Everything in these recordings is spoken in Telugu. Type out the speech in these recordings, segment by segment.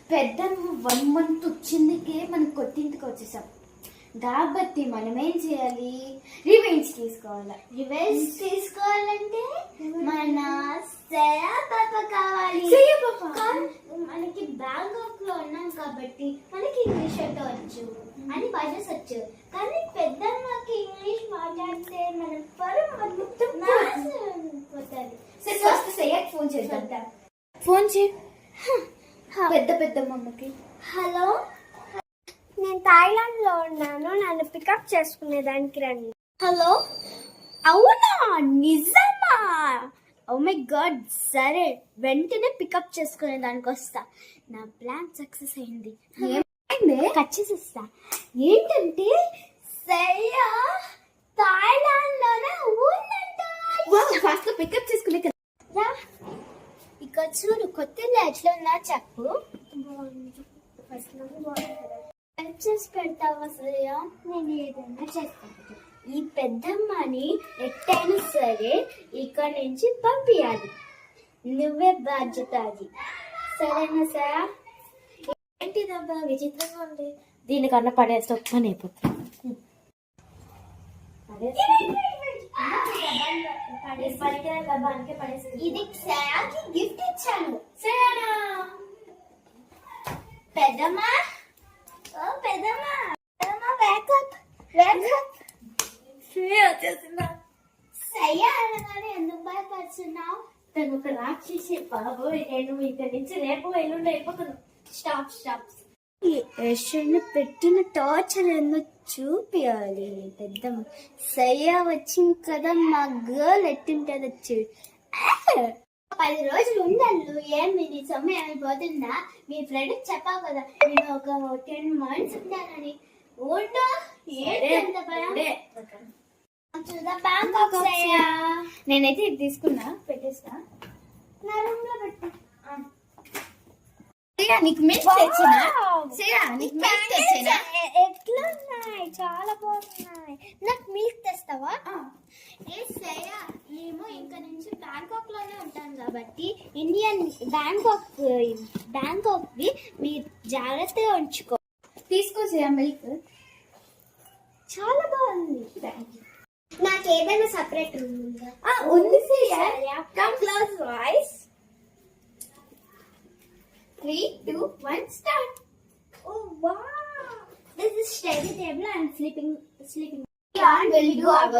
పెద్ద 1 month వచ్చిందికే మనం కొత్తింటికి వచ్చేసాం కాబట్టి మనం ఏం చేయాలి? రివెంజ్ తీసుకోవాలంటే మన సయా పాప కావాలి. మనకి బ్యాంకాక్ లో ఉన్నాం కాబట్టి మనకి ఇంగ్లీష్ వచ్చు, అని భాషస్ వచ్చు. కానీ పెద్దమ్మకి ఇంగ్లీష్ మాట్లాడితే మన పరువు పోతుంది. ఫోన్ చేద్దాం. ఫోన్ చేయి పెద్దమ్మకి. హలో, నేను థాయిలాండ్ లో ఉన్నాను, నన్ను పికప్ చేసుకునేదానికి రండి. హలో, అవునా? నిజమా? ఓ మై గాడ్, సరే వెంటనే పికప్ చేసుకునే దానికి వస్తా. నా ప్లాన్ సక్సెస్ అయింది. ఏమైంది? కట్ చేసిస్తా. ఏంటంటే సయ్యా థాయిలాండ్ లోనే ఉందంట. ఫాస్ట్ గా పికప్ చేసుకునే కదా. ఇక్కడ చూడు, కొత్త ఎట్లా ఉన్నా చెప్పు. హెల్ప్ చేసి పెడతావా సయ్యా? నేను ఏదైనా చేస్తాను. ఈ పెద్దమ్మని ఎట్టైనా సరే ఇక్కడ నుంచి పంపించాలి. నువ్వే బాధ్యత అది, సరేనా సార్? ఏంటిదబ్బా విచిత్రంగా ఉంది. దీనికన్నా పడేస్తే పని అయిపోతుంది. ఇది సయాకి గిఫ్ట్ ఇచ్చాను. సరేనా పెద్దమ్మా? ఓ పెద్దమ్మా, వేకప్ సయ్యా అనగానే ఎందుకు భయపడుతున్నావు? తను ఒక రాక్షసి బాబు. నేను ఇక్కడ నుంచి రేపు ఎల్లుండి అయిపోతాను. స్టాప్. యశ్వని పెట్టిన టార్చర్ ఎందుకు చూపించాలి? పెద్దమ్మ సయ్యా వచ్చింది కదా, మా గర్ల్ ఎట్టుంటది వచ్చి 10 రోజులు ఉండాలి. ఏమి నీ సమయం అయిపోతుందా? మీ ఫ్రెండ్ చెప్పావు కదా నేను ఒక 10 months ఉంటానని. ఉండు. నేనైతే ఇది తీసుకున్నా, పెట్టేస్తా. నా రూమ్ లో పెట్టు. నీకు మిల్క్ తెచ్చినా? ఎట్లా ఉన్నాయి? చాలా బాగున్నాయి. నాకు మిల్క్ తెస్తావా? ఏ సయ్యా, మేము ఇంకా నుంచి బ్యాంకాక్ లోనే ఉంటాం కాబట్టి ఇండియన్ బ్యాంకాక్ వి మీరు జాగ్రత్తగా ఉంచుకో. తీసుకో సయ్యా మిల్క్. చాలా బాగుంది. నాకు ఏదైనా సపరేట్ రూమ్ ఉందా? ఉంది సయ్యా. Come close voice. 3, 2, 1 start. Oh wow, this is study table and sleeping. Will do our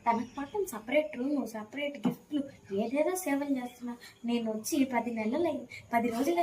తనకు మాత్రం సపరేట్ రూమ్, సపరేట్ గిఫ్ట్లు, ఏదేదో సేవలు చేస్తున్నా. నేను వచ్చి 10 రోజులు